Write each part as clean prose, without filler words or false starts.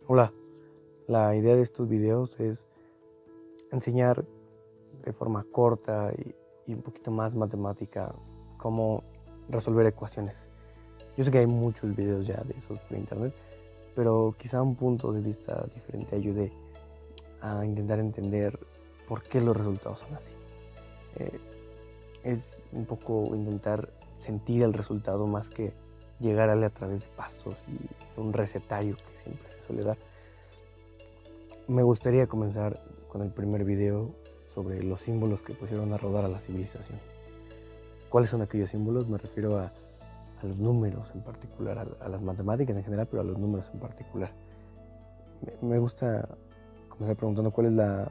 Hola, la idea de estos videos es enseñar de forma corta y un poquito más matemática cómo resolver ecuaciones. Yo sé que hay muchos videos ya de esos por internet, pero quizá un punto de vista diferente ayude a intentar entender por qué los resultados son así. Eh, es un poco intentar sentir el resultado más que llegar a él a través de pasos y un recetario que siempre se suele dar. Me gustaría comenzar con el primer video sobre los símbolos que pusieron a rodar a la civilización. ¿Cuáles son aquellos símbolos? Me refiero a los números en particular, a las matemáticas en general, pero a los números en particular. Me gusta comenzar preguntando cuál es la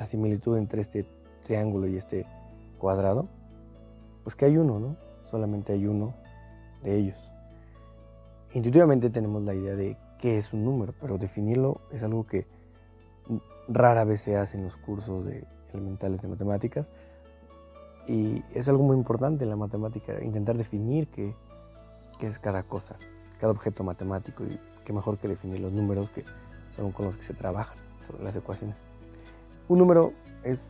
similitud entre este triángulo y este cuadrado. Pues que hay uno, ¿no? Solamente hay uno de ellos. Intuitivamente tenemos la idea de qué es un número, pero definirlo es algo que rara vez se hace en los cursos elementales de matemáticas, y es algo muy importante en la matemática, intentar definir qué es cada cosa, cada objeto matemático, y qué mejor que definir los números, que son con los que se trabajan sobre las ecuaciones. Un número es,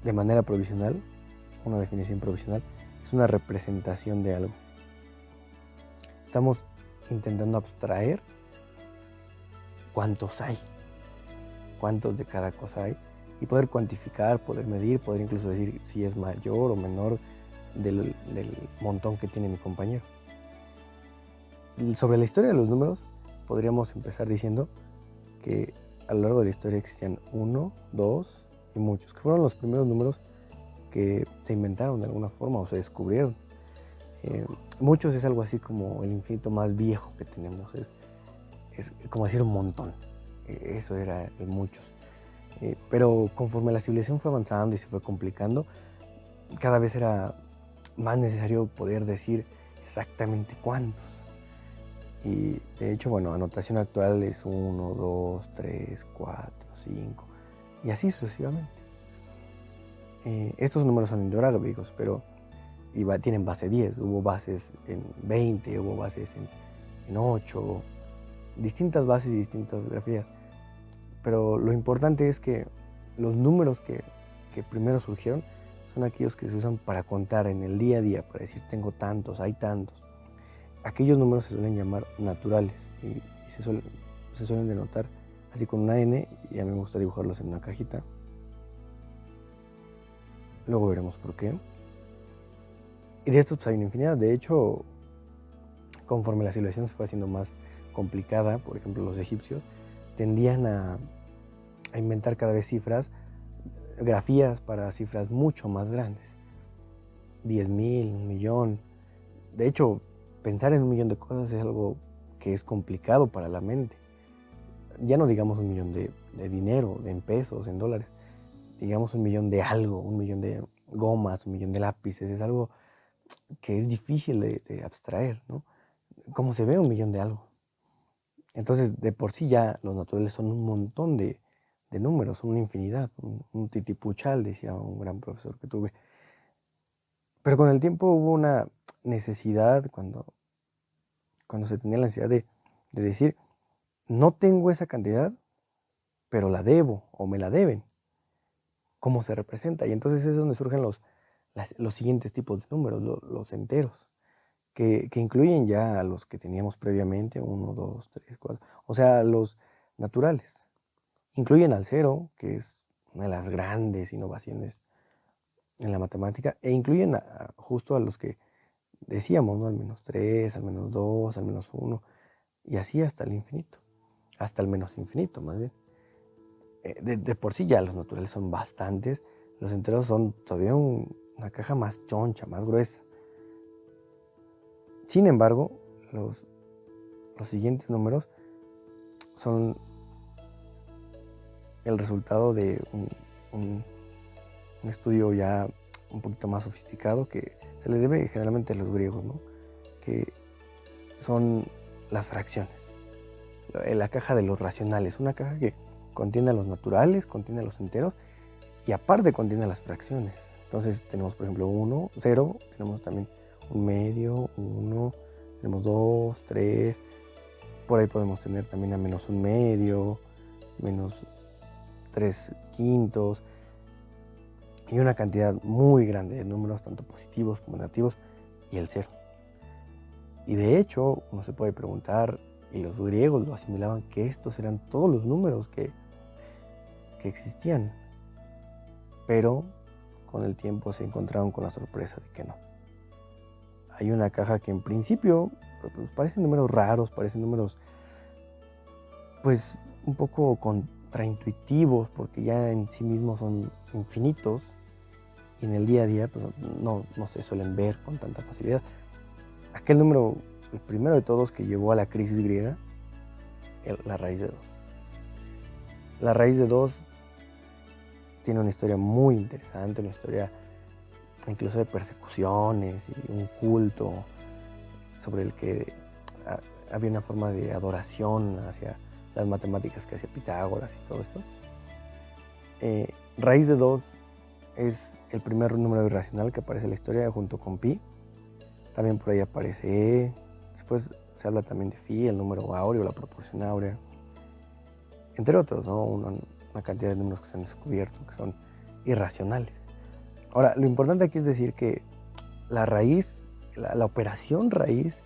de manera provisional, una definición provisional, es una representación de algo. Estamos intentando abstraer cuántos hay, cuántos de cada cosa hay, y poder cuantificar, poder medir, poder incluso decir si es mayor o menor del montón que tiene mi compañero. Sobre la historia de los números, podríamos empezar diciendo que a lo largo de la historia existían 1, 2 y muchos, que fueron los primeros números que se inventaron de alguna forma o se descubrieron. Muchos es algo así como el infinito más viejo que tenemos, es como decir un montón. Eso era el muchos. Pero conforme la civilización fue avanzando y se fue complicando, cada vez era más necesario poder decir exactamente cuántos. Y de hecho, bueno, anotación actual es 1, 2, 3, 4, 5 y así sucesivamente. Estos números son indorábicos, pero tienen base 10, hubo bases en 20, hubo bases en 8, distintas bases y distintas grafías. Pero lo importante es que los números que primero surgieron son aquellos que se usan para contar en el día a día, para decir tengo tantos, hay tantos. Aquellos números se suelen llamar naturales y se suelen denotar así con una N, y a mí me gusta dibujarlos en una cajita. Luego veremos por qué. Y de estos pues hay una infinidad. De hecho, conforme la civilización se fue haciendo más complicada, por ejemplo los egipcios tendían a inventar cada vez cifras, grafías para cifras mucho más grandes. 10,000, 1,000,000. De hecho, pensar en 1,000,000 de cosas es algo que es complicado para la mente. Ya no digamos 1,000,000 de dinero, en pesos, en dólares. Digamos 1,000,000 de algo, 1,000,000 de gomas, 1,000,000 de lápices. Es algo que es difícil de abstraer, ¿no? ¿Cómo se ve 1,000,000 de algo? Entonces, de por sí ya los naturales son un montón de números, una infinidad, un titipuchal, decía un gran profesor que tuve. Pero con el tiempo hubo una necesidad, cuando se tenía la necesidad de decir, no tengo esa cantidad, pero la debo o me la deben. ¿Cómo se representa? Y entonces es donde surgen los siguientes tipos de números, los enteros, que incluyen ya a los que teníamos previamente, 1, 2, 3, 4, o sea, los naturales. Incluyen al cero, que es una de las grandes innovaciones en la matemática, e incluyen justo a los que decíamos, ¿no? Al -3, al -2, al -1, y así hasta el infinito, hasta el menos infinito más bien. De por sí ya los naturales son bastantes, los enteros son todavía una caja más choncha, más gruesa. Sin embargo, los siguientes números son el resultado de un estudio ya un poquito más sofisticado, que se les debe generalmente a los griegos, ¿no? Que son las fracciones, la caja de los racionales, una caja que contiene a los naturales, contiene a los enteros Y aparte contiene las fracciones. Entonces tenemos, por ejemplo, 1, 0, tenemos también un medio, 1, tenemos 2, 3. Por ahí podemos tener también a menos un medio, menos 3 quintos. Y una cantidad muy grande de números, tanto positivos como negativos, y el 0. Y de hecho, uno se puede preguntar, y los griegos lo asimilaban, que estos eran todos los números que existían. Pero con el tiempo se encontraron con la sorpresa de que no. Hay una caja que en principio pues, parecen números raros, parecen números pues un poco contraintuitivos, porque ya en sí mismos son infinitos y en el día a día pues, no se suelen ver con tanta facilidad. Aquel número, el primero de todos que llevó a la crisis griega, la raíz de 2. La raíz de 2 tiene una historia muy interesante, una historia incluso de persecuciones y un culto sobre el que había una forma de adoración hacia las matemáticas que hacía Pitágoras y todo esto. Raíz de 2 es el primer número irracional que aparece en la historia junto con pi. También por ahí aparece E. Después se habla también de phi, el número áureo, la proporción áurea. Entre otros, ¿no? Una cantidad de números que se han descubierto que son irracionales. Ahora, lo importante aquí es decir que la raíz, la operación raíz,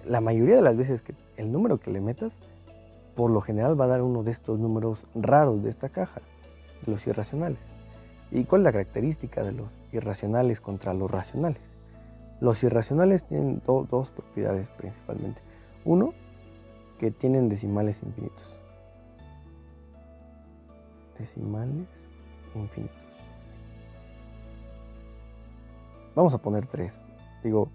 la mayoría de las veces que el número que le metas, por lo general va a dar uno de estos números raros de esta caja, de los irracionales. ¿Y cuál es la característica de los irracionales contra los racionales? Los irracionales tienen dos propiedades principalmente. Uno, que tienen decimales infinitos. Decimales infinitos. Vamos a poner 3. Digo,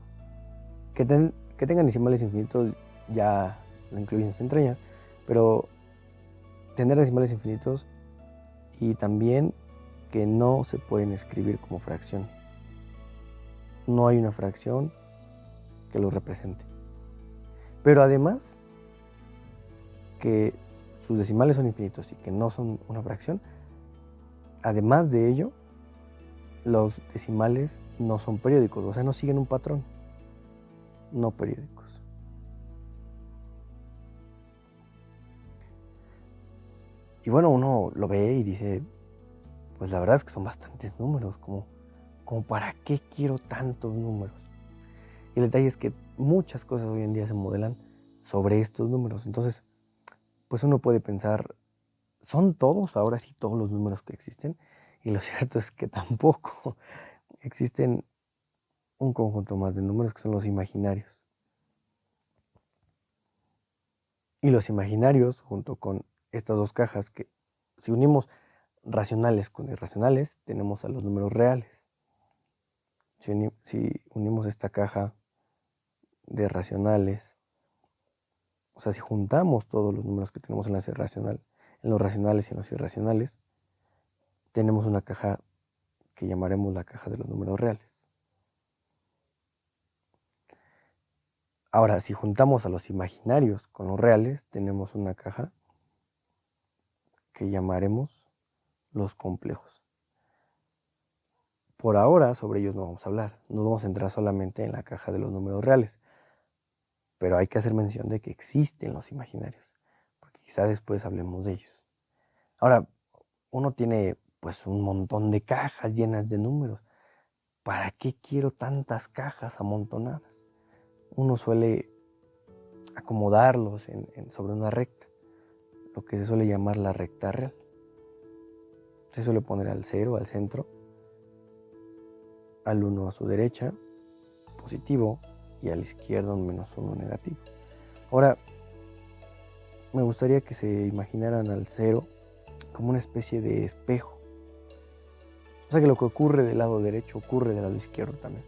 que tengan decimales infinitos ya lo incluyen en sus entrañas, pero tener decimales infinitos y también que no se pueden escribir como fracción. No hay una fracción que los represente. Pero además que sus decimales son infinitos y que no son una fracción, además de ello, los decimales no son periódicos, o sea, no siguen un patrón, no periódicos. Y bueno, uno lo ve y dice, pues la verdad es que son bastantes números, como para qué quiero tantos números. Y el detalle es que muchas cosas hoy en día se modelan sobre estos números. Entonces, pues uno puede pensar, ¿son todos ahora sí todos los números que existen? Y lo cierto es que tampoco. Existen un conjunto más de números que son los imaginarios. Y los imaginarios, junto con estas dos cajas, que si unimos racionales con irracionales, tenemos a los números reales. Si unimos esta caja de racionales, o sea, si juntamos todos los números que tenemos en los racionales y en los irracionales, tenemos una caja que llamaremos la caja de los números reales. Ahora, si juntamos a los imaginarios con los reales, tenemos una caja que llamaremos los complejos. Por ahora, sobre ellos no vamos a hablar, nos vamos a centrar solamente en la caja de los números reales. Pero hay que hacer mención de que existen los imaginarios, porque quizá después hablemos de ellos. Ahora, uno tiene pues un montón de cajas llenas de números. ¿Para qué quiero tantas cajas amontonadas? Uno suele acomodarlos sobre una recta, lo que se suele llamar la recta real. Se suele poner al 0 al centro, al 1 a su derecha, positivo, y a la izquierda un -1 negativo. Ahora, me gustaría que se imaginaran al 0 como una especie de espejo. O sea que lo que ocurre del lado derecho ocurre del lado izquierdo también.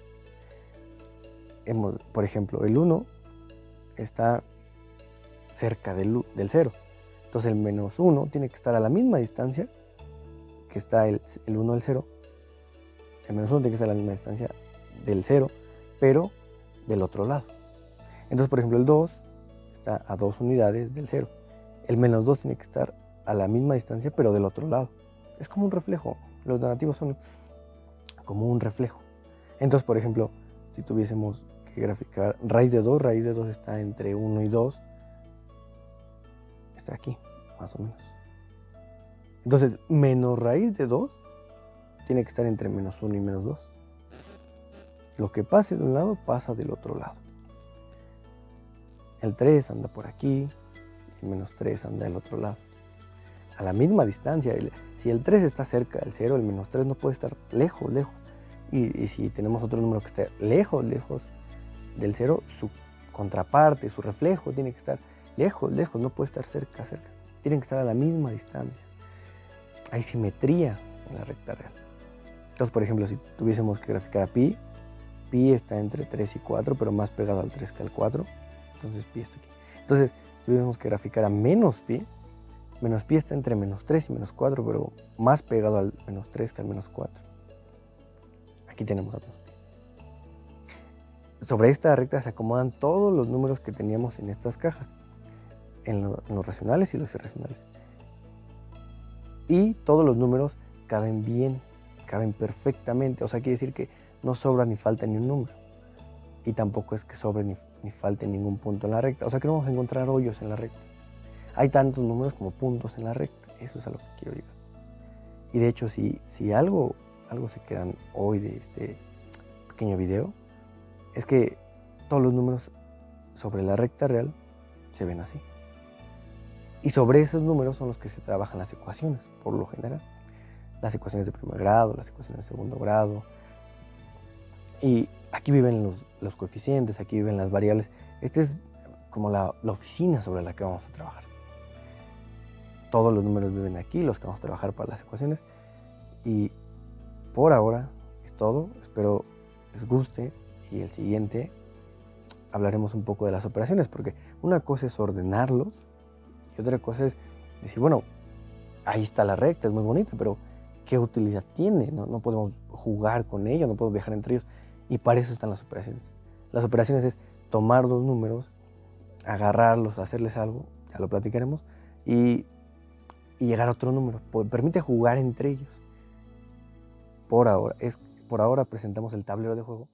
Por ejemplo, el 1 está cerca del 0. Entonces el -1 tiene que estar a la misma distancia que está el 1 del 0. El -1 tiene que estar a la misma distancia del 0, pero del otro lado. Entonces, por ejemplo, el 2 está a 2 unidades del 0. El -2 tiene que estar a la misma distancia, pero del otro lado. Es como un reflejo. Los negativos son como un reflejo. Entonces, por ejemplo, si tuviésemos que graficar raíz de 2 está entre 1 y 2. Está aquí, más o menos. Entonces, menos raíz de 2 tiene que estar entre menos 1 y menos 2. Lo que pase de un lado, pasa del otro lado. El 3 anda por aquí, el menos 3 anda del otro lado. A la misma distancia, si el 3 está cerca del 0, el menos 3 no puede estar lejos. Y si tenemos otro número que esté lejos del 0, su contraparte, su reflejo, tiene que estar lejos, no puede estar cerca. Tienen que estar a la misma distancia. Hay simetría en la recta real. Entonces, por ejemplo, si tuviésemos que graficar a pi está entre 3 y 4, pero más pegado al 3 que al 4. Entonces pi está aquí. Entonces, si tuviésemos que graficar a menos pi está entre menos 3 y menos 4, pero más pegado al menos 3 que al menos 4. Aquí tenemos a menos pi. Sobre esta recta se acomodan todos los números que teníamos en estas cajas, en los racionales y los irracionales. Y todos los números caben bien, caben perfectamente. O sea, quiere decir que no sobra ni falta ni un número. Y tampoco es que sobre ni falte ningún punto en la recta. O sea, que no vamos a encontrar hoyos en la recta. Hay tantos números como puntos en la recta. Eso es a lo que quiero llegar. Y de hecho, si algo se quedan hoy de este pequeño video, es que todos los números sobre la recta real se ven así. Y sobre esos números son los que se trabajan las ecuaciones, por lo general. Las ecuaciones de primer grado, las ecuaciones de segundo grado. Y aquí viven los coeficientes, aquí viven las variables. Esta es como la oficina sobre la que vamos a trabajar. Todos los números viven aquí, los que vamos a trabajar para las ecuaciones. Y por ahora es todo. Espero les guste. Y el siguiente hablaremos un poco de las operaciones, porque una cosa es ordenarlos y otra cosa es decir, bueno, ahí está la recta, es muy bonita, pero ¿qué utilidad tiene? No podemos jugar con ella, no podemos viajar entre ellos. Y para eso están las operaciones. Las operaciones es tomar dos números, agarrarlos, hacerles algo, ya lo platicaremos, y llegar a otro número. Permite jugar entre ellos. Por ahora presentamos el tablero de juego